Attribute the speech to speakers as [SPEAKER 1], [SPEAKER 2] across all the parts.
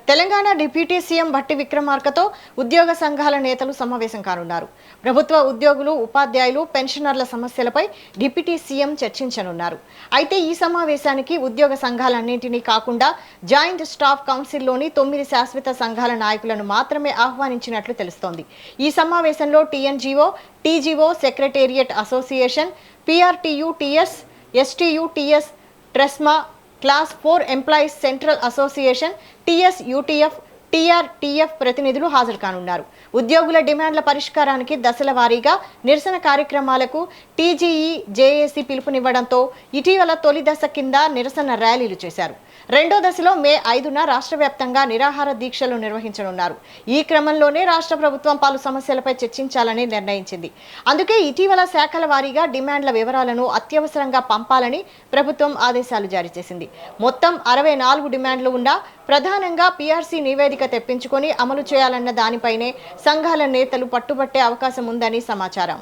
[SPEAKER 1] Telangana deputy CM Bhatti విక్రమార్కతో ఉద్యోగ సంఘాల నేతలు సమావేశం కానున్నారు. ప్రభుత్వ ఉద్యోగులు, ఉపాధ్యాయులు, పెన్షనర్ల సమస్యలపై డిప్యూటీ సీఎం చర్చించనున్నారు. అయితే ఈ సమావేశానికి ఉద్యోగ సంఘాలన్నింటినీ కాకుండా జాయింట్ స్టాఫ్ కౌన్సిల్లోని 9 శాశ్వత సంఘాల నాయకులను మాత్రమే ఆహ్వానించినట్లు తెలుస్తోంది. ఈ సమావేశంలో TNGO, TGO, secretariat association, PRTUTS, STUTS, TRESMA, class 4 employees central association, TSUTF, TRTF ప్రతినిధులు హాజరు కానున్నారు. ఉద్యోగుల డిమాండ్ల పరిష్కారానికి దశల వారీగా నిరసన కార్యక్రమాలకు టీజీఈ, జేఏసీ పిలుపునివ్వడంతో ఇటీవల తొలి దశ కింద నిరసన ర్యాలీలు చేశారు. రెండో దశలో మే 5న రాష్ట్ర వ్యాప్తంగా నిరాహార దీక్షలు నిర్వహించనున్నారు. ఈ క్రమంలోనే రాష్ట్ర ప్రభుత్వం పలు సమస్యలపై చర్చించాలని నిర్ణయించింది. అందుకే ఇటీవల శాఖల వారీగా డిమాండ్ల వివరాలను అత్యవసరంగా పంపాలని ప్రభుత్వం ఆదేశాలు జారీ చేసింది. మొత్తం 64 డిమాండ్లు ఉన్నా ప్రధానంగా పీఆర్సీ నివేదిక తెప్పించుకొని అమలు చేయాలన్న దానిపైనే సంఘాల నేతలు పట్టుబట్టే అవకాశం ఉందని సమాచారం.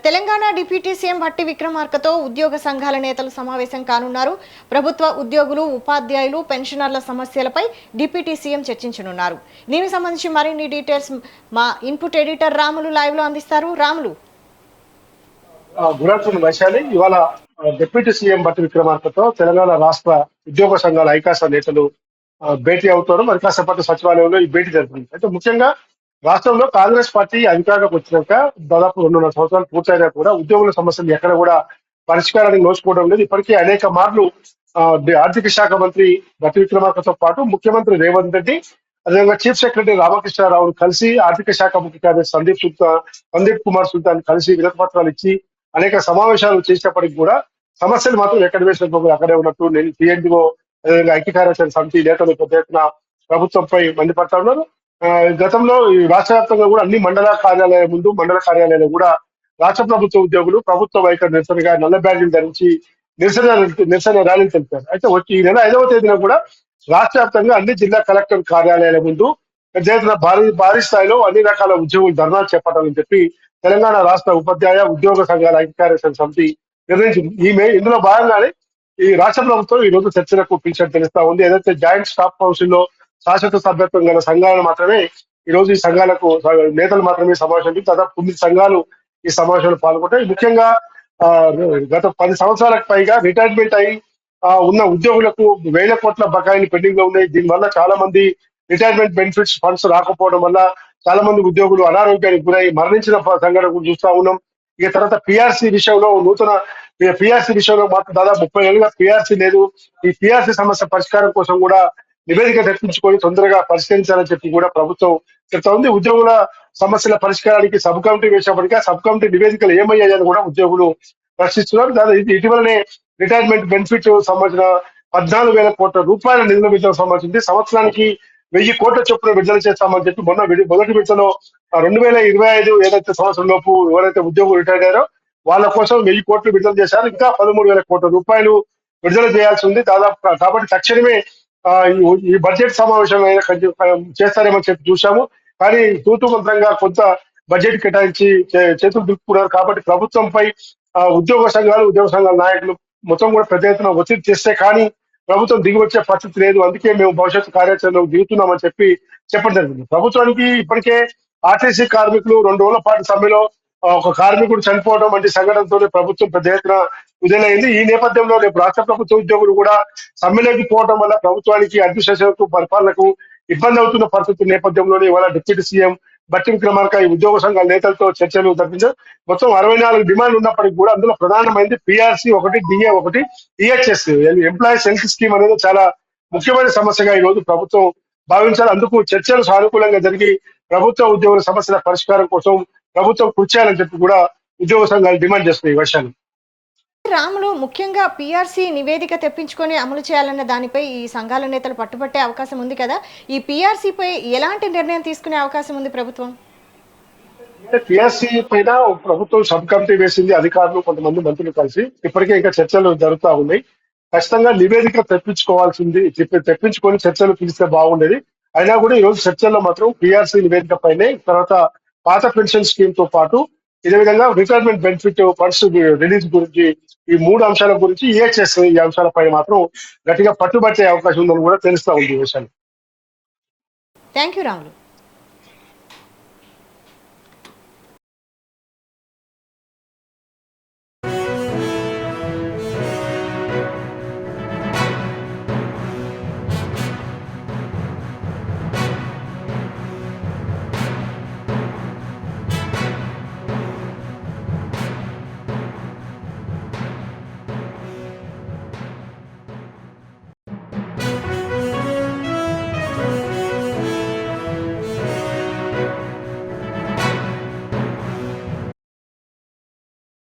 [SPEAKER 1] తెలంగాణ డిప్యూటీ సీఎం భట్టి విక్రమార్కతో ఉద్యోగ సంఘాల నేతలు సమావేశం కానున్నారు. ప్రభుత్వ ఉద్యోగులు, ఉపాధ్యాయులు, పెన్షనర్ల సమస్యలపై డిప్యూటీ సీఎం చర్చించనున్నారు. దీనికి సంబంధించి మరిన్ని డీటెయిల్స్ మా ఇన్పుట్ ఎడిటర్ రాములు లైవ్ లో అందిస్తారు. Ramulu,
[SPEAKER 2] good afternoon Vaishali. ఇవాళ డిప్యూటీ సీఎం భట్టి విక్రమార్కతో తెలంగాణ రాష్ట్ర ఉద్యోగ సంఘాల ఐకాస నేతలు భేటీ అవుతారు. మరి కాసేపటి సచివాలయంలో ఈ భేటీ జరుగుతుంది. అయితే ముఖ్యంగా రాష్ట్రంలో కాంగ్రెస్ పార్టీ అధికారంలోకి వచ్చినాక దాదాపు 2.5 సంవత్సరాలు పూర్తయినా కూడా ఉద్యోగుల సమస్యలు ఎక్కడ కూడా పరిష్కారానికి నోచుకోవడం లేదు. ఇప్పటికే అనేక మార్లు ఆర్థిక శాఖ మంత్రి భట్టి విక్రమార్కతో పాటు ముఖ్యమంత్రి రేవంత్ రెడ్డి, అదేవిధంగా చీఫ్ సెక్రటరీ రామకృష్ణారావును కలిసి, ఆర్థిక శాఖ ముఖ్య కార్యదర్శి సందీప్ కుమార్ సుల్తాన్ కలిసి వినతి పత్రాలు ఇచ్చి అనేక సమావేశాలు చేసినప్పటికీ కూడా సమస్యలు మాత్రం ఎక్కడ వేసినప్పుడు అక్కడే ఉన్నట్టు నేను టీఎన్డీఓ, అదేవిధంగా ఐక్య కార్యాచరణ సమితి నేతలు పెద్ద ఎత్తున ప్రభుత్వంపై మండిపడతా ఉన్నారు. గతంలో ఈ రాష్ట్ర వ్యాప్తంగా కూడా అన్ని మండల కార్యాలయాల ముందు, మండల కార్యాలయాలు కూడా రాష్ట్ర ప్రభుత్వ ఉద్యోగులు ప్రభుత్వ వైఖరి నిరసనగా నల్ల బ్యాడ్జీలు ధరించి నిరసన ర్యాలీలు తెలిపారు. అయితే వచ్చి ఈ నెల 5వ తేదీన కూడా రాష్ట్ర వ్యాప్తంగా అన్ని జిల్లా కలెక్టర్ కార్యాలయాల ముందు భారీ స్థాయిలో అన్ని రకాల ఉద్యోగులు ధర్నాలు చేపట్టాలని చెప్పి తెలంగాణ రాష్ట్ర ఉపాధ్యాయ ఉద్యోగ సంఘాల ఐక్యకార్యదర్శి సమితి నిర్ణయించింది. ఇందులో భాగంగానే ఈ రాష్ట్ర ప్రభుత్వం ఈ రోజు చర్చలకు పిలిచినట్టు తెలుస్తా ఉంది. ఏదైతే జాయింట్ స్టాఫ్ కౌన్సిల్ లో శాశ్వత సభ్యత్వం గల సంఘాలను మాత్రమే ఈ రోజు ఈ సంఘాలకు నేతలు మాత్రమే సమావేశం. దాదాపు 9 సంఘాలు ఈ సమావేశంలో పాల్గొంటాయి. ముఖ్యంగా గత 10 సంవత్సరాలకు పైగా రిటైర్మెంట్ అయి ఉన్న ఉద్యోగులకు 1000 కోట్ల బకాయిలు పెండింగ్ లో ఉన్నాయి. దీనివల్ల చాలా మంది రిటైర్మెంట్ బెనిఫిట్స్ ఫండ్స్ రాకపోవడం వల్ల చాలా మంది ఉద్యోగులు అనారోగ్యానికి గురై మరణించిన సంఘటన చూస్తా ఉన్నాం. ఇక తర్వాత పిఆర్సీ విషయంలో మాత్రం దాదాపు 30 ఏళ్ళుగా పిఆర్సీ లేదు. ఈ పిఆర్సీ సమస్య పరిష్కారం కోసం కూడా నివేదిక తెప్పించుకొని తొందరగా పరిష్కరించాలని చెప్పి కూడా ప్రభుత్వం చెప్తా ఉంది. ఉద్యోగుల సమస్యల పరిష్కారానికి సబ్ కమిటీ వేసినప్పటికీ ఆ సబ్ కమిటీ నివేదికలు ఏమయ్యాయని కూడా ఉద్యోగులు ప్రశ్నిస్తున్నారు. దాదాపు ఇటీవలనే రిటైర్మెంట్ బెనిఫిట్ సంబంధించిన 14,000 కోట్ల రూపాయల నిధుల విడుదల సంబంధించి సంవత్సరానికి 1000 కోట్ల చొప్పున విడుదల చేస్తామని చెప్పి మొదటి విడతలో 2025 ఏదైతే సంవత్సరం లోపు ఎవరైతే ఉద్యోగులు రిటైర్ అయ్యారో వాళ్ళ కోసం 1000 కోట్లు విడుదల చేశారు. ఇంకా 13,000 కోట్ల రూపాయలు విడుదల చేయాల్సి ఉంది దాదాపు. కాబట్టి తక్షణమే ఈ బడ్జెట్ సమావేశం చేస్తారేమో చెప్పి చూసాము. కానీ తూతు మంత్రంగా కొంత బడ్జెట్ కేటాయించి చేతులు దుక్కున్నారు. కాబట్టి ప్రభుత్వంపై ఉద్యోగ సంఘాల నాయకులు మొత్తం కూడా పెద్ద ఎత్తున ఒత్తిడి చేస్తే కానీ ప్రభుత్వం దిగి వచ్చే పరిస్థితి లేదు. అందుకే మేము భవిష్యత్తు కార్యాచరణలో దిగుతున్నామని చెప్పడం జరిగింది. ప్రభుత్వానికి ఇప్పటికే ఆర్టీసీ కార్మికులు 2 రోజుల పాటు సమ్మెలో ఒక కార్మికుడు చనిపోవడం వంటి సంఘటనతోనే ప్రభుత్వం పెద్ద ఎత్తున విడుదలైంది. ఈ నేపథ్యంలో రేపు రాష్ట్ర ప్రభుత్వ ఉద్యోగులు కూడా సమ్మెలోకి పోవడం వల్ల ప్రభుత్వానికి అడ్మినిస్ట్రేషన్కు, పరిపాలనకు ఇబ్బంది అవుతున్న పరిస్థితి నేపథ్యంలోనే ఇవాళ డిప్యూటీ సీఎం భట్టి విక్రమార్క ఈ ఉద్యోగ సంఘాల నేతలతో చర్చలు జరిపించారు. మొత్తం 64 డిమాండ్లు ఉన్నప్పటికీ కూడా అందులో ప్రధానమైనది PRC 1, DA 1, EHS employees health scheme అనేది చాలా ముఖ్యమైన సమస్యగా ఈ రోజు ప్రభుత్వం భావించాలి. అందుకు చర్చలు సానుకూలంగా జరిగి ప్రభుత్వ ఉద్యోగుల సమస్యల పరిష్కారం కోసం ప్రభుత్వం కృషి చేయాలని చెప్పి కూడా ఉద్యోగ సంఘాలు డిమాండ్ చేస్తున్నాయి. వర్షాలు
[SPEAKER 1] రాములు ముఖ్యంగా పీఆర్సీ నివేదిక తెప్పించుకొని అమలు చేయాలన్న దానిపై ఈ సంఘాల నేతలు పట్టుబట్టే అవకాశం ఉంది కదా. ఈ పీఆర్సీపై ఎలాంటి నిర్ణయం తీసుకునే అవకాశం ఉంది ప్రభుత్వం?
[SPEAKER 2] అంటే పిఎస్సి పైన ప్రభుత్వం సబ్ కమిటీ వేసింది, అధికారులు కొంతమంది మంత్రులు కలిసి. ఇప్పటికే ఇంకా చర్చలు జరుగుతూ ఉన్నాయి. ఖచ్చితంగా నివేదిక తెప్పించుకోవాల్సింది, తెప్పించుకొని చర్చలు పిలిస్తే బాగుండేది. అయినా కూడా ఈ రోజు చర్చల్లో మాత్రం పిఆర్సీ నివేదిక పైనే, తర్వాత పాత పెన్షన్ స్కీమ్ తో పాటు ఇదే విధంగా రిటైర్మెంట్ బెనిఫిట్ ఫండ్స్ రిలీజ్ గురించి, ఈ 3 అంశాల గురించి ఈహెచ్ఎస్ ఈ అంశాలపై మాత్రం గట్టిగా పట్టుబట్టే అవకాశం ఉందని కూడా తెలుస్తా ఉంది ఈ విషయాన్ని.
[SPEAKER 1] Thank you Ramulu.